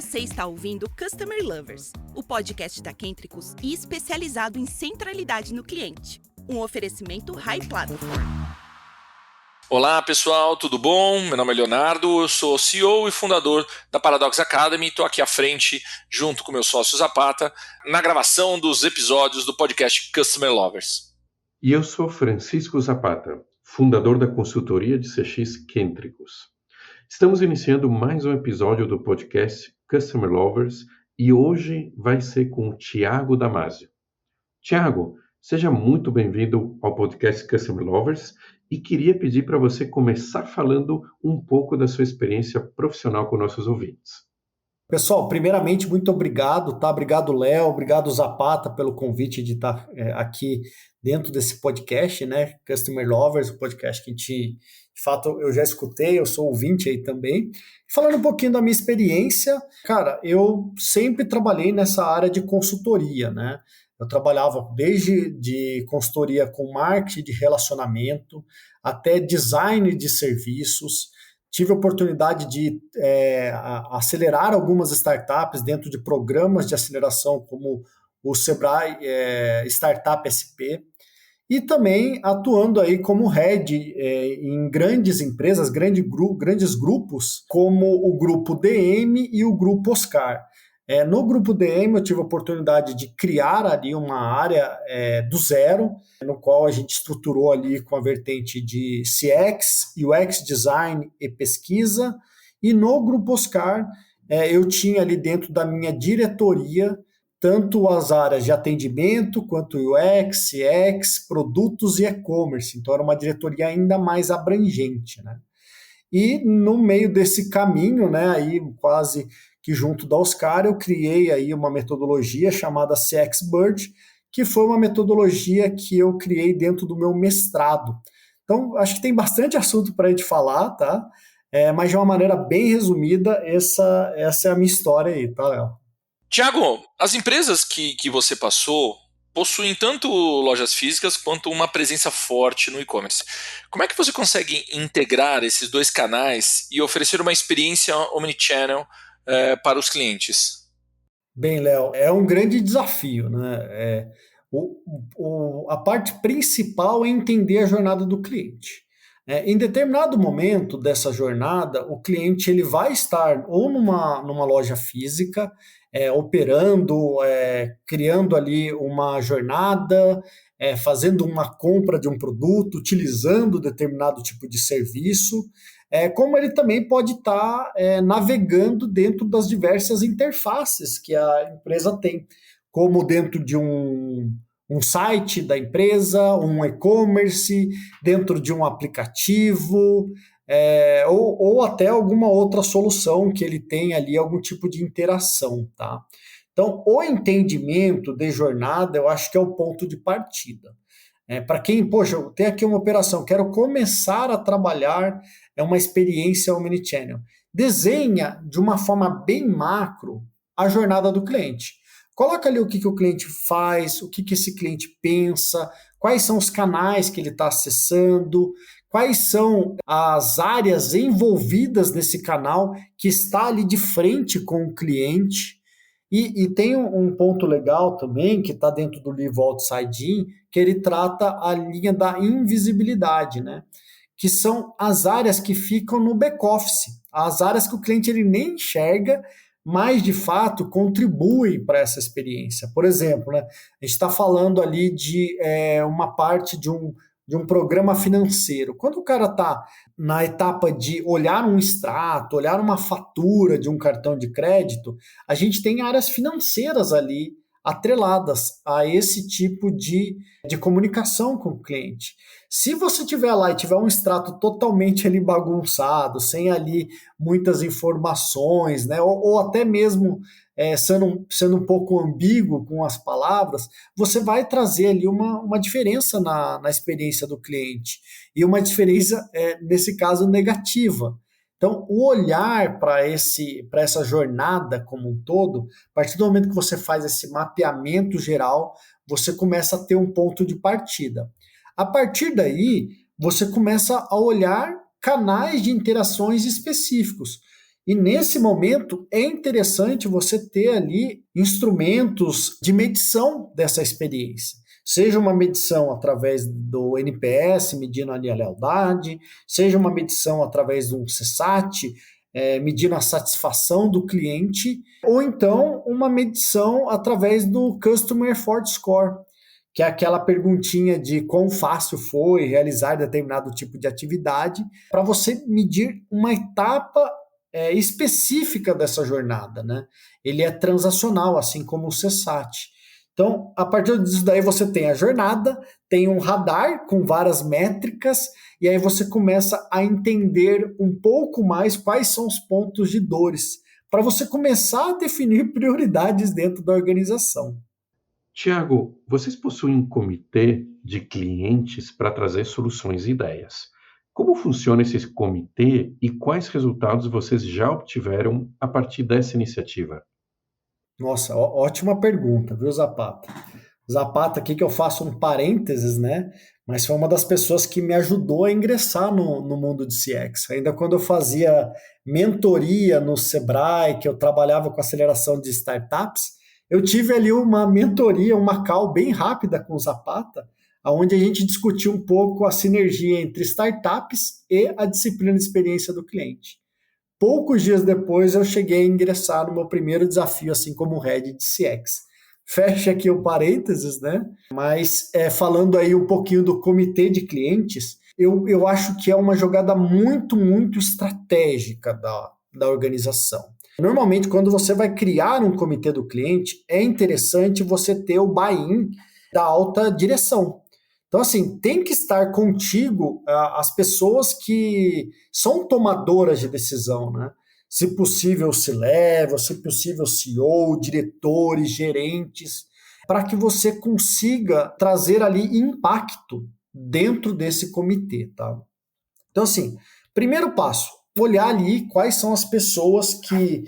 Você está ouvindo Customer Lovers, o podcast da Kentricus e especializado em centralidade no cliente. Um oferecimento High Platform. Olá pessoal, tudo bom? Meu nome é Leonardo, eu sou CEO e fundador da Paradox Academy e estou aqui à frente, junto com meu sócio Zapata, na gravação dos episódios do podcast Customer Lovers. E eu sou Francisco Zapata, fundador da consultoria de CX Kentricus. Estamos iniciando mais um episódio do podcast Customer Lovers e hoje vai ser com o Thiago Damasio. Thiago, seja muito bem-vindo ao podcast Customer Lovers e queria pedir para você começar falando um pouco da sua experiência profissional com nossos ouvintes. Pessoal, primeiramente, muito obrigado, tá? Obrigado, Léo, obrigado, Zapata, pelo convite de estar aqui dentro desse podcast, né? Customer Lovers, o podcast que de fato, eu já escutei, eu sou ouvinte aí também. Falando um pouquinho da minha experiência, cara, eu sempre trabalhei nessa área de consultoria, né? Eu trabalhava desde de consultoria com marketing de relacionamento até design de serviços. Tive a oportunidade de acelerar algumas startups dentro de programas de aceleração como o Sebrae Startup SP e também atuando aí como head em grandes empresas, grandes grupos, como o Grupo DM e o Grupo Oscar. No Grupo DM eu tive a oportunidade de criar ali uma área do zero, no qual a gente estruturou ali com a vertente de CX, UX Design e pesquisa. E no Grupo Oscar eu tinha ali dentro da minha diretoria tanto as áreas de atendimento quanto UX, CX, produtos e e-commerce. Então era uma diretoria ainda mais abrangente, né? E no meio desse caminho, né, aí quase que junto da Oscar, eu criei aí uma metodologia chamada CX Bird, que foi uma metodologia que eu criei dentro do meu mestrado. Então, acho que tem bastante assunto para a gente falar, tá? Mas de uma maneira bem resumida, essa é a minha história aí, tá, Léo? Thiago, as empresas que você passou possuem tanto lojas físicas quanto uma presença forte no e-commerce. Como é que você consegue integrar esses dois canais e oferecer uma experiência omnichannel para os clientes? Bem, Léo, é um grande desafio, né? A parte principal é entender a jornada do cliente. Em determinado momento dessa jornada, o cliente ele vai estar ou numa loja física, operando, criando ali uma jornada, fazendo uma compra de um produto, utilizando determinado tipo de serviço, como ele também pode estar navegando dentro das diversas interfaces que a empresa tem, como dentro de um site da empresa, um e-commerce, dentro de um aplicativo, ou até alguma outra solução que ele tem ali algum tipo de interação, tá? Então, o entendimento de jornada, eu acho que é o ponto de partida. Para quem, poxa, eu tenho aqui uma operação, quero começar a trabalhar uma experiência omnichannel. Desenha de uma forma bem macro a jornada do cliente. Coloca ali o que o cliente faz, o que esse cliente pensa, quais são os canais que ele está acessando, quais são as áreas envolvidas nesse canal que está ali de frente com o cliente. E tem um ponto legal também, que está dentro do livro Outside In, que ele trata a linha da invisibilidade, né? Que são as áreas que ficam no back-office, as áreas que o cliente ele nem enxerga, mas de fato contribuem para essa experiência. Por exemplo, né, a gente está falando ali de uma parte de um programa financeiro. Quando o cara está na etapa de olhar um extrato, olhar uma fatura de um cartão de crédito, a gente tem áreas financeiras ali atreladas a esse tipo de comunicação com o cliente. Se você tiver lá e tiver um extrato totalmente ali bagunçado, sem ali muitas informações, né, ou até mesmo sendo um pouco ambíguo com as palavras, você vai trazer ali uma diferença na experiência do cliente. E uma diferença, nesse caso, negativa. Então, o olhar para essa jornada como um todo, a partir do momento que você faz esse mapeamento geral, você começa a ter um ponto de partida. A partir daí, você começa a olhar canais de interações específicos. E nesse momento é interessante você ter ali instrumentos de medição dessa experiência. Seja uma medição através do NPS, medindo ali a lealdade, seja uma medição através de um CSAT, medindo a satisfação do cliente, ou então uma medição através do Customer Effort Score, que é aquela perguntinha de quão fácil foi realizar determinado tipo de atividade, para você medir uma etapa específica dessa jornada, né? Ele é transacional, assim como o CSAT. Então, a partir disso daí você tem a jornada, tem um radar com várias métricas, e aí você começa a entender um pouco mais quais são os pontos de dores, para você começar a definir prioridades dentro da organização. Tiago, vocês possuem um comitê de clientes para trazer soluções e ideias. Como funciona esse comitê e quais resultados vocês já obtiveram a partir dessa iniciativa? Nossa, ótima pergunta, viu, Zapata? Zapata, aqui que eu faço um parênteses, né? Mas foi uma das pessoas que me ajudou a ingressar no mundo de CX. Ainda quando eu fazia mentoria no Sebrae, que eu trabalhava com aceleração de startups, eu tive ali uma mentoria, uma call bem rápida com o Zapata, onde a gente discutiu um pouco a sinergia entre startups e a disciplina de experiência do cliente. Poucos dias depois, eu cheguei a ingressar no meu primeiro desafio, assim como Head de CX. Fecha aqui o parênteses, né? Mas falando aí um pouquinho do comitê de clientes, eu acho que é uma jogada muito, muito estratégica da organização. Normalmente, quando você vai criar um comitê do cliente, é interessante você ter o buy-in da alta direção. Então, assim, tem que estar contigo as pessoas que são tomadoras de decisão, né? Se possível, C-level, se possível, CEO, diretores, gerentes, para que você consiga trazer ali impacto dentro desse comitê, tá? Então, assim, primeiro passo, olhar ali quais são as pessoas que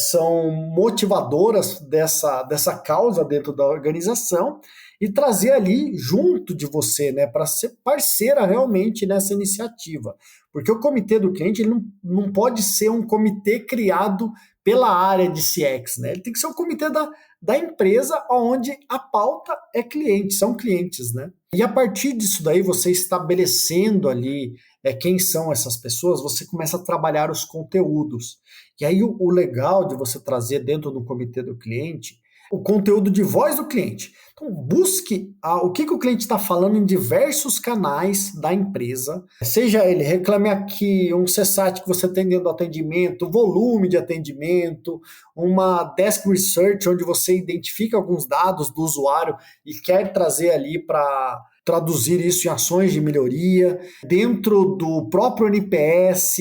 são motivadoras dessa causa dentro da organização e trazer ali junto de você, né, para ser parceira realmente nessa iniciativa. Porque o comitê do cliente ele não pode ser um comitê criado pela área de CX, né? Ele tem que ser um comitê da empresa onde a pauta é cliente, são clientes, né? E a partir disso daí, você estabelecendo ali quem são essas pessoas, você começa a trabalhar os conteúdos. E aí o legal de você trazer dentro do comitê do cliente o conteúdo de voz do cliente. Então, busque o que o cliente está falando em diversos canais da empresa, seja ele reclame aqui, um CSAT que você tem dentro do atendimento, volume de atendimento, uma desk research onde você identifica alguns dados do usuário e quer trazer ali para traduzir isso em ações de melhoria, dentro do próprio NPS,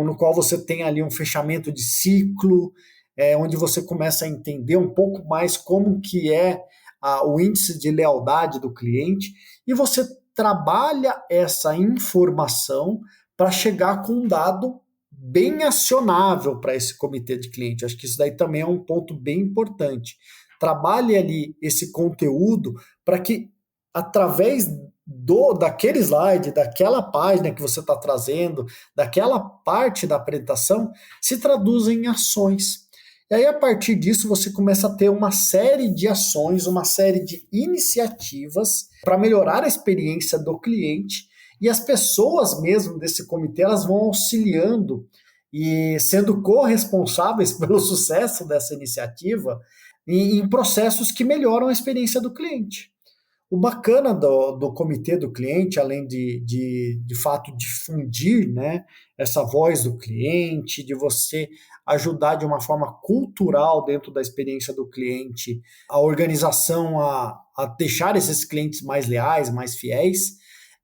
no qual você tem ali um fechamento de ciclo, onde você começa a entender um pouco mais como que é o índice de lealdade do cliente, e você trabalha essa informação para chegar com um dado bem acionável para esse comitê de cliente. Acho que isso daí também é um ponto bem importante. Trabalhe ali esse conteúdo para que, através daquele slide, daquela página que você está trazendo, daquela parte da apresentação, se traduza em ações. E aí, a partir disso, você começa a ter uma série de ações, uma série de iniciativas para melhorar a experiência do cliente, e as pessoas mesmo desse comitê, elas vão auxiliando e sendo corresponsáveis pelo sucesso dessa iniciativa em processos que melhoram a experiência do cliente. O bacana do comitê do cliente, além de fato difundir, né, essa voz do cliente, de você ajudar de uma forma cultural dentro da experiência do cliente, a organização a deixar esses clientes mais leais, mais fiéis,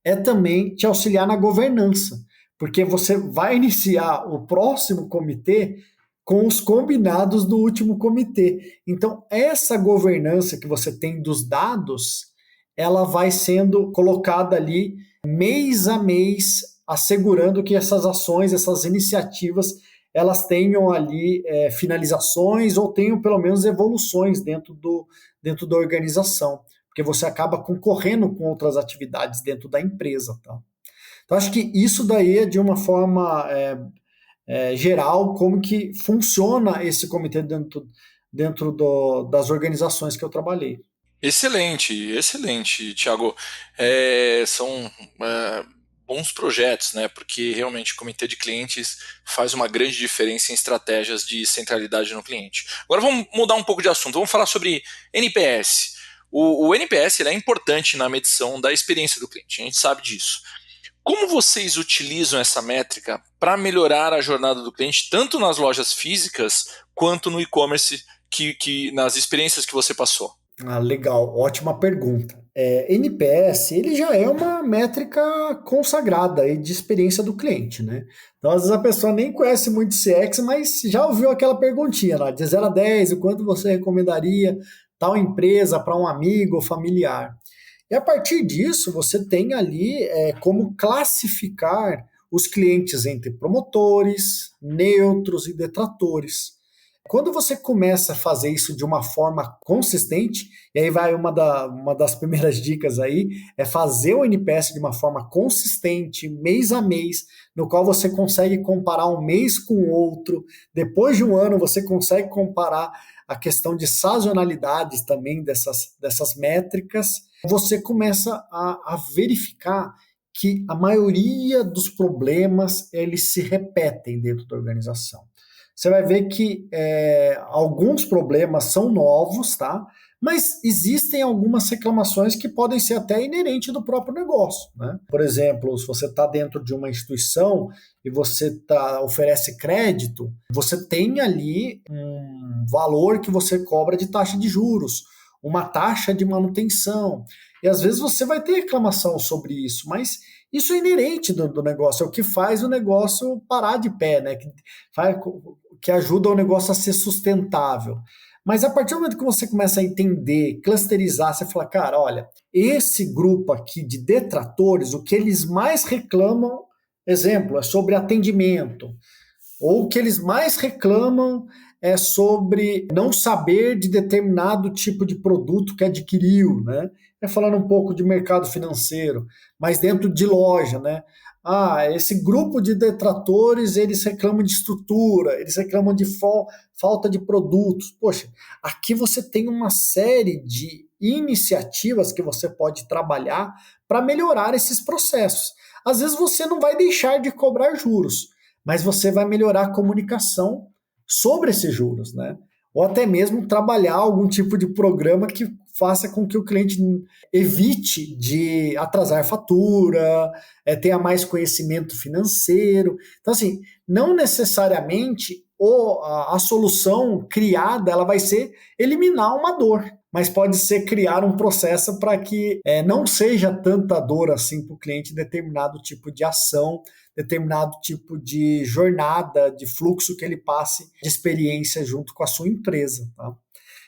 é também te auxiliar na governança, porque você vai iniciar o próximo comitê com os combinados do último comitê. Então, essa governança que você tem dos dados, ela vai sendo colocada ali mês a mês, assegurando que essas ações, essas iniciativas, elas tenham ali finalizações ou tenham pelo menos evoluções dentro da organização, porque você acaba concorrendo com outras atividades dentro da empresa, tá? Então, acho que isso daí é de uma forma geral, como que funciona esse comitê das organizações que eu trabalhei. Excelente, excelente, Thiago. São bons projetos, né? Porque realmente o comitê de clientes faz uma grande diferença em estratégias de centralidade no cliente. Agora vamos mudar um pouco de assunto, vamos falar sobre NPS. O NPS ele é importante na medição da experiência do cliente, a gente sabe disso. Como vocês utilizam essa métrica para melhorar a jornada do cliente, tanto nas lojas físicas quanto no e-commerce, que nas experiências que você passou? Legal, ótima pergunta. NPS, ele já é uma métrica consagrada aí de experiência do cliente, né? Então, às vezes a pessoa nem conhece muito CX, mas já ouviu aquela perguntinha lá, de 0 a 10, o quanto você recomendaria tal empresa para um amigo ou familiar. E a partir disso, você tem ali como classificar os clientes entre promotores, neutros e detratores. Quando você começa a fazer isso de uma forma consistente, e aí vai uma das primeiras dicas aí, é fazer o NPS de uma forma consistente, mês a mês, no qual você consegue comparar um mês com o outro. Depois de um ano, você consegue comparar a questão de sazonalidades também dessas métricas. Você começa a verificar que a maioria dos problemas eles se repetem dentro da organização. Você vai ver que alguns problemas são novos, tá? Mas existem algumas reclamações que podem ser até inerentes do próprio negócio, né? Por exemplo, se você está dentro de uma instituição e você oferece crédito, você tem ali um valor que você cobra de taxa de juros, uma taxa de manutenção. E às vezes você vai ter reclamação sobre isso, mas isso é inerente do negócio, é o que faz o negócio parar de pé, né? Que ajuda o negócio a ser sustentável. Mas a partir do momento que você começa a entender, clusterizar, você fala, cara, olha, esse grupo aqui de detratores, o que eles mais reclamam, exemplo, é sobre atendimento. Ou o que eles mais reclamam é sobre não saber de determinado tipo de produto que adquiriu, né? Falando um pouco de mercado financeiro, mas dentro de loja, né? Esse grupo de detratores, eles reclamam de estrutura, eles reclamam de falta de produtos. Poxa, aqui você tem uma série de iniciativas que você pode trabalhar para melhorar esses processos. Às vezes você não vai deixar de cobrar juros, mas você vai melhorar a comunicação sobre esses juros, né? Ou até mesmo trabalhar algum tipo de programa que faça com que o cliente evite de atrasar fatura, tenha mais conhecimento financeiro. Então, assim, não necessariamente a solução criada ela vai ser eliminar uma dor, mas pode ser criar um processo para que não seja tanta dor assim para o cliente determinado tipo de ação, determinado tipo de jornada, de fluxo que ele passe de experiência junto com a sua empresa, tá?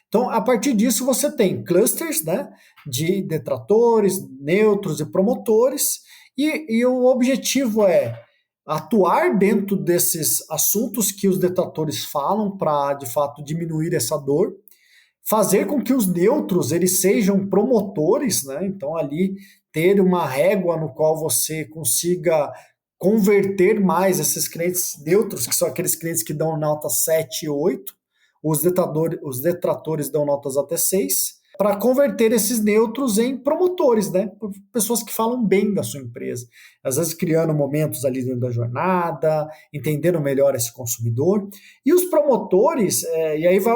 Então, a partir disso, você tem clusters, né, de detratores, neutros e promotores, e o objetivo é atuar dentro desses assuntos que os detratores falam para, de fato, diminuir essa dor, fazer com que os neutros eles sejam promotores, né? Então, ali ter uma régua no qual você consiga converter mais esses clientes neutros, que são aqueles clientes que dão nota 7 e 8, os detratores dão notas até 6, para converter esses neutros em promotores, né? Pessoas que falam bem da sua empresa. Às vezes criando momentos ali dentro da jornada, entendendo melhor esse consumidor. E os promotores, e aí vai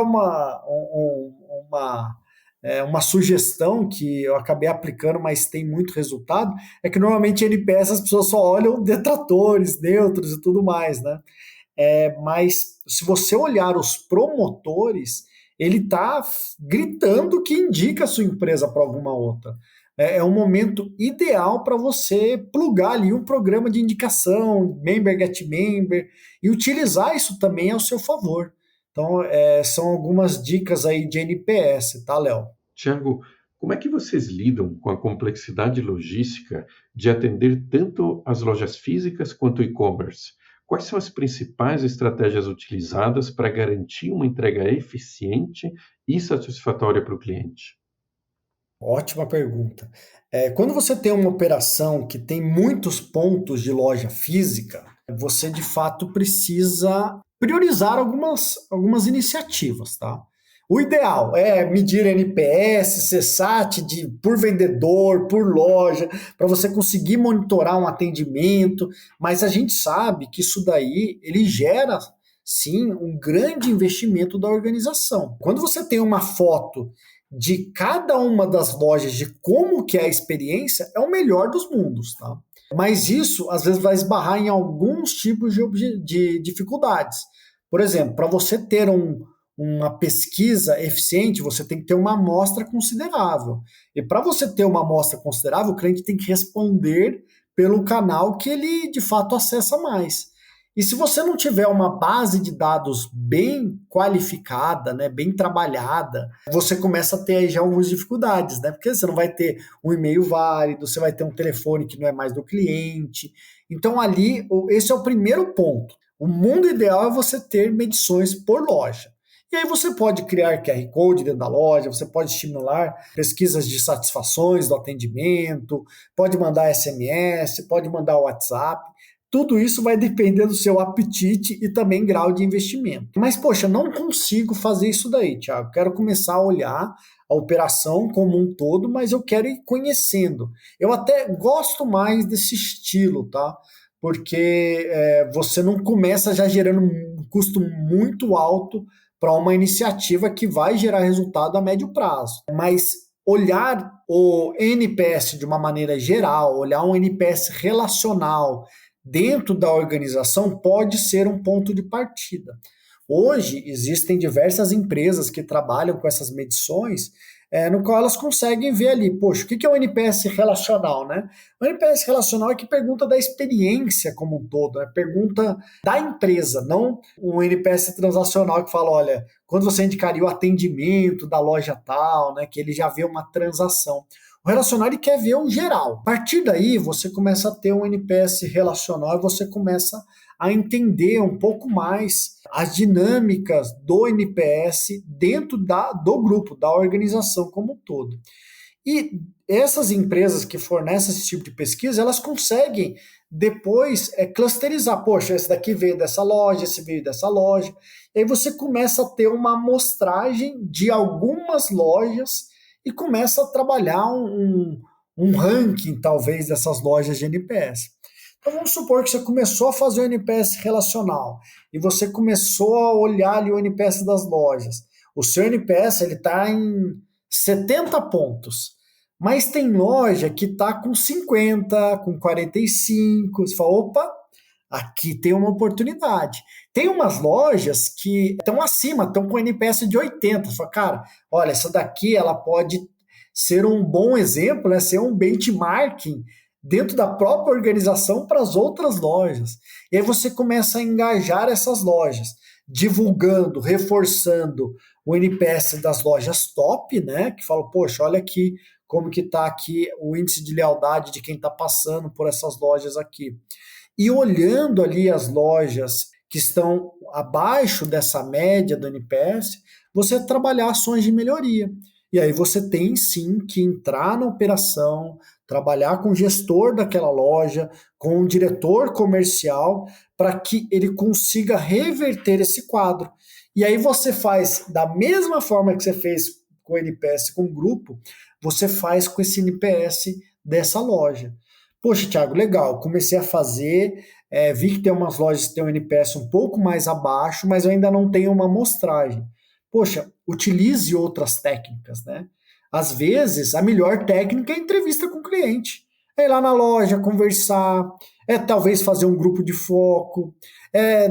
uma sugestão que eu acabei aplicando, mas tem muito resultado, é que normalmente em NPS as pessoas só olham detratores, neutros e tudo mais, né? Mas se você olhar os promotores, ele está gritando que indica a sua empresa para alguma outra. É um momento ideal para você plugar ali um programa de indicação, member get member, e utilizar isso também ao seu favor. Então, são algumas dicas aí de NPS, tá, Léo? Tiago, como é que vocês lidam com a complexidade logística de atender tanto as lojas físicas quanto o e-commerce? Quais são as principais estratégias utilizadas para garantir uma entrega eficiente e satisfatória para o cliente? Ótima pergunta. Quando você tem uma operação que tem muitos pontos de loja física, você de fato precisa priorizar algumas iniciativas, tá? O ideal é medir NPS, CSAT por vendedor, por loja, para você conseguir monitorar um atendimento, mas a gente sabe que isso daí ele gera sim um grande investimento da organização. Quando você tem uma foto de cada uma das lojas, de como que é a experiência, é o melhor dos mundos, tá? Mas isso, às vezes, vai esbarrar em alguns tipos de dificuldades. Por exemplo, para você ter uma pesquisa eficiente, você tem que ter uma amostra considerável. E para você ter uma amostra considerável, o cliente tem que responder pelo canal que ele, de fato, acessa mais. E se você não tiver uma base de dados bem qualificada, né, bem trabalhada, você começa a ter aí já algumas dificuldades, né? Porque você não vai ter um e-mail válido, você vai ter um telefone que não é mais do cliente. Então ali, esse é o primeiro ponto. O mundo ideal é você ter medições por loja. E aí você pode criar QR Code dentro da loja, você pode estimular pesquisas de satisfações do atendimento, pode mandar SMS, pode mandar WhatsApp. Tudo isso vai depender do seu apetite e também grau de investimento. Mas, poxa, não consigo fazer isso daí, Thiago. Quero começar a olhar a operação como um todo, mas eu quero ir conhecendo. Eu até gosto mais desse estilo, tá? Porque você não começa já gerando um custo muito alto para uma iniciativa que vai gerar resultado a médio prazo. Mas olhar o NPS de uma maneira geral, olhar um NPS relacional dentro da organização pode ser um ponto de partida. Hoje, existem diversas empresas que trabalham com essas medições, no qual elas conseguem ver ali, poxa, o que é o NPS relacional, né? O NPS relacional é que pergunta da experiência como um todo, né? Pergunta da empresa, não um NPS transacional que fala, olha, quando você indicaria o atendimento da loja tal, né? Que ele já vê uma transação. O relacional ele quer ver o geral. A partir daí, você começa a ter um NPS relacional e você começa a entender um pouco mais as dinâmicas do NPS dentro do grupo, da organização como um todo. E essas empresas que fornecem esse tipo de pesquisa, elas conseguem depois clusterizar. Poxa, esse daqui veio dessa loja, esse veio dessa loja. E aí você começa a ter uma amostragem de algumas lojas e começa a trabalhar um ranking, talvez, dessas lojas de NPS. Então, vamos supor que você começou a fazer o NPS relacional e você começou a olhar ali o NPS das lojas. O seu NPS está em 70 pontos, mas tem loja que está com 50, com 45. Você fala, opa, aqui tem uma oportunidade. Tem umas lojas que estão acima, estão com NPS de 80. Você fala, cara, olha, essa daqui ela pode ser um bom exemplo, né? Ser um benchmarking dentro da própria organização para as outras lojas. E aí você começa a engajar essas lojas, divulgando, reforçando o NPS das lojas top, né? Que fala, poxa, olha aqui como que está aqui o índice de lealdade de quem está passando por essas lojas aqui. E olhando ali as lojas que estão abaixo dessa média do NPS, você trabalhar ações de melhoria. E aí você tem sim que entrar na operação, trabalhar com o gestor daquela loja, com o diretor comercial, para que ele consiga reverter esse quadro. E aí você faz da mesma forma que você fez com o NPS com o grupo, você faz com esse NPS dessa loja. Poxa, Thiago, legal, comecei a fazer, vi que tem umas lojas que tem um NPS um pouco mais abaixo, mas eu ainda não tenho uma amostragem. Poxa, utilize outras técnicas, né? Às vezes, a melhor técnica é entrevista com o cliente. É ir lá na loja, conversar, talvez fazer um grupo de foco,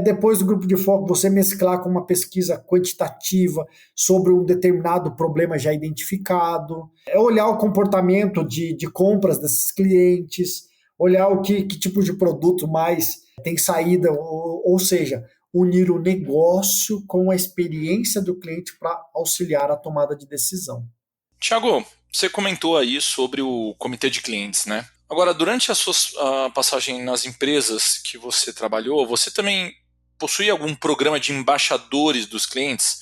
depois do grupo de foco você mesclar com uma pesquisa quantitativa sobre um determinado problema já identificado, olhar o comportamento de compras desses clientes, olhar que tipo de produto mais tem saída, ou seja, unir o negócio com a experiência do cliente para auxiliar a tomada de decisão. Tiago, você comentou aí sobre o comitê de clientes, né? Agora, durante a sua passagem nas empresas que você trabalhou, você também possui algum programa de embaixadores dos clientes?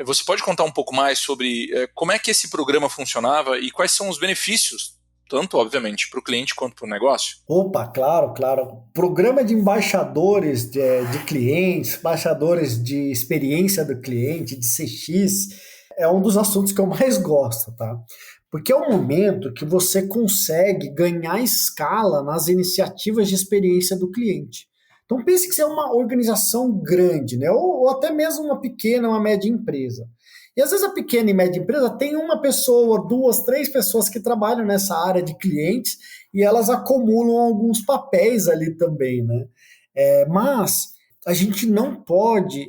Você pode contar um pouco mais sobre como é que esse programa funcionava e quais são os benefícios tanto, obviamente, para o cliente quanto para o negócio? Opa, claro, claro. Programa de embaixadores de clientes, embaixadores de experiência do cliente, de CX, é um dos assuntos que eu mais gosto, tá? Porque é o momento que você consegue ganhar escala nas iniciativas de experiência do cliente. Então pense que você é uma organização grande, né? Ou até mesmo uma pequena, uma média empresa. E às vezes a pequena e média empresa tem uma pessoa, duas, três pessoas que trabalham nessa área de clientes e elas acumulam alguns papéis ali também, né? Mas a gente não pode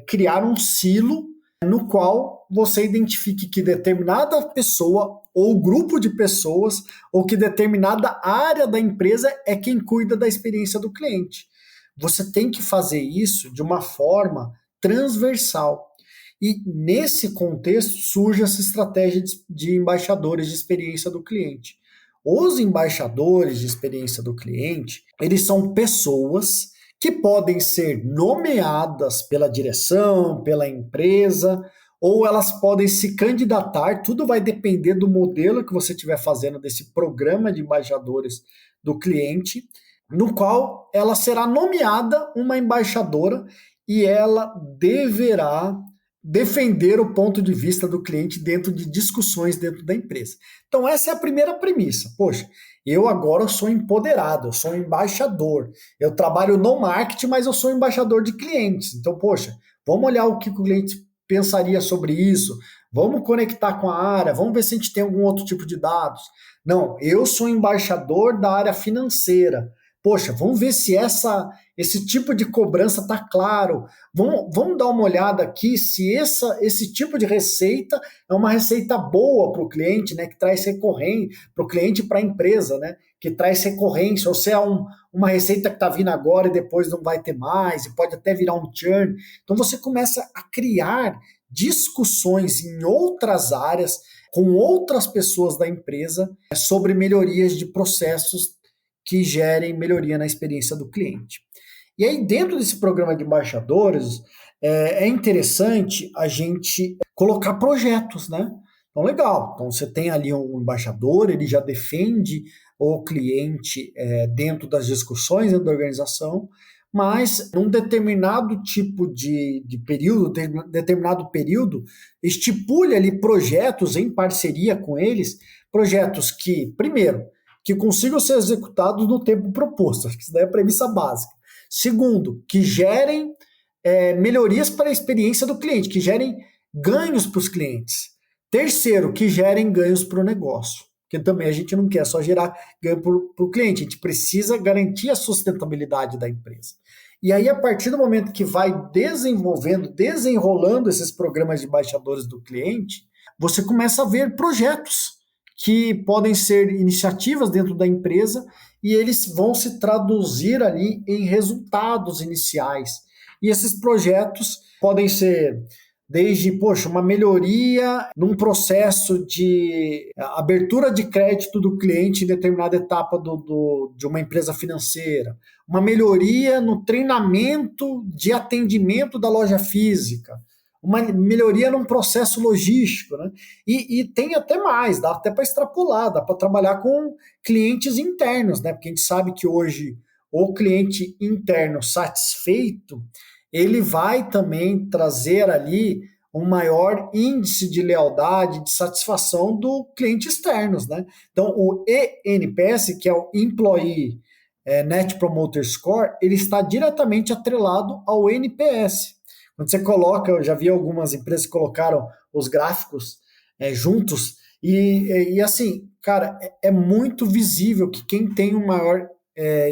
criar um silo no qual você identifique que determinada pessoa ou grupo de pessoas ou que determinada área da empresa é quem cuida da experiência do cliente. Você tem que fazer isso de uma forma transversal. E nesse contexto surge essa estratégia de embaixadores de experiência do cliente. Os embaixadores de experiência do cliente, eles são pessoas que podem ser nomeadas pela direção, pela empresa, ou elas podem se candidatar, tudo vai depender do modelo que você estiver fazendo desse programa de embaixadores do cliente, no qual ela será nomeada uma embaixadora e ela deverá defender o ponto de vista do cliente dentro de discussões dentro da empresa. Então essa é a primeira premissa. Poxa, eu agora sou empoderado, eu sou um embaixador. Eu trabalho no marketing, mas eu sou embaixador de clientes. Então, poxa, vamos olhar o que o cliente pensaria sobre isso, vamos conectar com a área, vamos ver se a gente tem algum outro tipo de dados. Não, eu sou embaixador da área financeira. Poxa, vamos ver se esse tipo de cobrança está claro. Vamos dar uma olhada aqui se esse tipo de receita é uma receita boa para o cliente, né, que traz recorrência, para o cliente e para a empresa, né, que traz recorrência, ou se é uma receita que está vindo agora e depois não vai ter mais, e pode até virar um churn. Então você começa a criar discussões em outras áreas, com outras pessoas da empresa, sobre melhorias de processos que gerem melhoria na experiência do cliente. E aí, dentro desse programa de embaixadores, é interessante a gente colocar projetos, né? Então, legal. Então, você tem ali um embaixador, ele já defende o cliente dentro das discussões dentro da organização, mas num determinado tipo de período, determinado período, estipule ali projetos em parceria com eles, projetos que, primeiro, que consigam ser executados no tempo proposto. Acho que isso daí é a premissa básica. Segundo, que gerem melhorias para a experiência do cliente, que gerem ganhos para os clientes. Terceiro, que gerem ganhos para o negócio. Porque também a gente não quer só gerar ganho para o cliente, a gente precisa garantir a sustentabilidade da empresa. E aí, a partir do momento que vai desenrolando esses programas de embaixadores do cliente, você começa a ver projetos que podem ser iniciativas dentro da empresa e eles vão se traduzir ali em resultados iniciais. E esses projetos podem ser desde, uma melhoria num processo de abertura de crédito do cliente em determinada etapa de uma empresa financeira, uma melhoria no treinamento de atendimento da loja física, uma melhoria num processo logístico, né? E tem até mais, dá até para extrapolar, dá para trabalhar com clientes internos, né? Porque a gente sabe que hoje o cliente interno satisfeito, ele vai também trazer ali um maior índice de lealdade, de satisfação do cliente externos, né? Então, o ENPS, que é o Employee Net Promoter Score, ele está diretamente atrelado ao NPS. Quando você coloca, eu já vi algumas empresas que colocaram os gráficos juntos, e assim, cara, é muito visível que quem tem um maior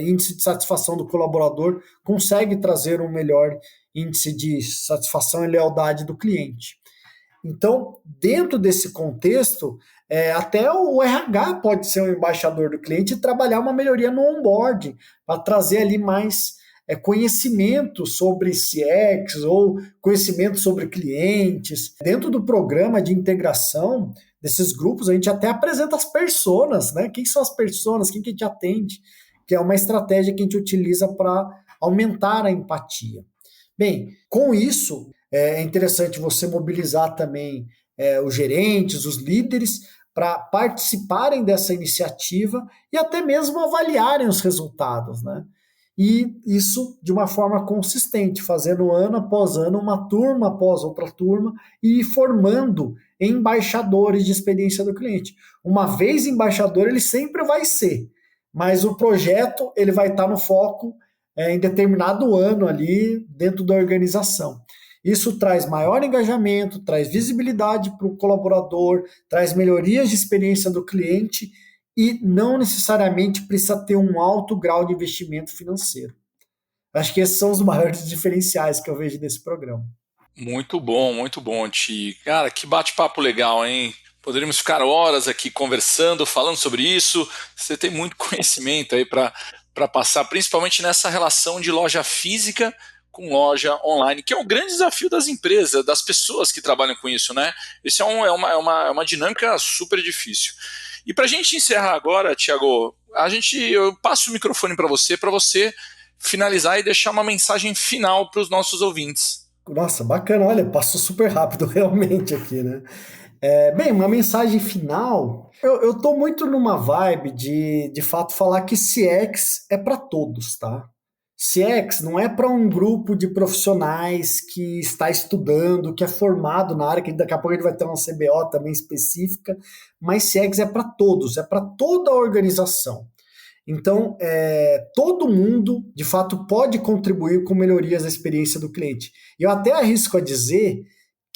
índice de satisfação do colaborador consegue trazer um melhor índice de satisfação e lealdade do cliente. Então, dentro desse contexto, até o RH pode ser um embaixador do cliente e trabalhar uma melhoria no onboarding, para trazer ali mais conhecimento sobre CX ou conhecimento sobre clientes. Dentro do programa de integração desses grupos, a gente até apresenta as personas, né? Quem são as personas, quem que a gente atende, que é uma estratégia que a gente utiliza para aumentar a empatia. Bem, com isso, é interessante você mobilizar também os gerentes, os líderes, para participarem dessa iniciativa e até mesmo avaliarem os resultados, né? E isso de uma forma consistente, fazendo ano após ano, uma turma após outra turma, e formando embaixadores de experiência do cliente. Uma vez embaixador, ele sempre vai ser, mas o projeto ele vai estar no foco em determinado ano ali dentro da organização. Isso traz maior engajamento, traz visibilidade para o colaborador, traz melhorias de experiência do cliente e não necessariamente precisa ter um alto grau de investimento financeiro. Acho que esses são os maiores diferenciais que eu vejo desse programa. Muito bom, Ti. Cara, que bate-papo legal, hein? Poderíamos ficar horas aqui conversando, falando sobre isso. Você tem muito conhecimento aí para passar, principalmente nessa relação de loja física com loja online, que é um grande desafio das empresas, das pessoas que trabalham com isso, né? Isso é uma dinâmica super difícil. E para a gente encerrar agora, Thiago, eu passo o microfone para você finalizar e deixar uma mensagem final para os nossos ouvintes. Nossa, bacana, olha, passou super rápido realmente aqui, né? Bem, uma mensagem final, eu tô muito numa vibe de fato falar que CX é para todos, tá? CX não é para um grupo de profissionais que está estudando, que é formado na área, que daqui a pouco a gente vai ter uma CBO também específica, mas CX é para todos, é para toda a organização. Então, todo mundo, de fato, pode contribuir com melhorias da experiência do cliente. Eu até arrisco a dizer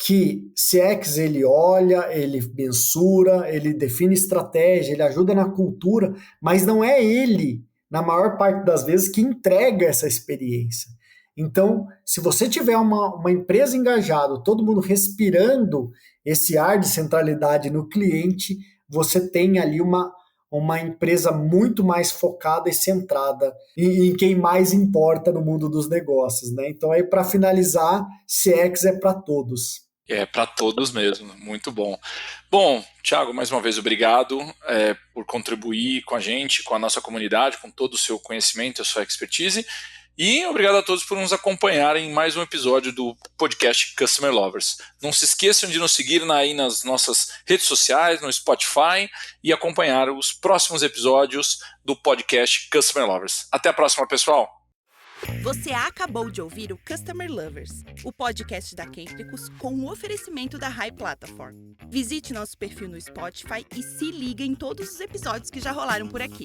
que CX ele olha, ele mensura, ele define estratégia, ele ajuda na cultura, mas não é ele, na maior parte das vezes, que entrega essa experiência. Então, se você tiver uma empresa engajada, todo mundo respirando esse ar de centralidade no cliente, você tem ali uma empresa muito mais focada e centrada em quem mais importa no mundo dos negócios, né? Então, aí para finalizar, CX é para todos. É para todos mesmo, muito bom. Bom, Thiago, mais uma vez obrigado por contribuir com a gente, com a nossa comunidade, com todo o seu conhecimento, a sua expertise. E obrigado a todos por nos acompanharem em mais um episódio do podcast Customer Lovers. Não se esqueçam de nos seguir aí nas nossas redes sociais, no Spotify, e acompanhar os próximos episódios do podcast Customer Lovers. Até a próxima, pessoal! Você acabou de ouvir o Customer Lovers, o podcast da Kentricus com o oferecimento da High Platform. Visite nosso perfil no Spotify e se liga em todos os episódios que já rolaram por aqui.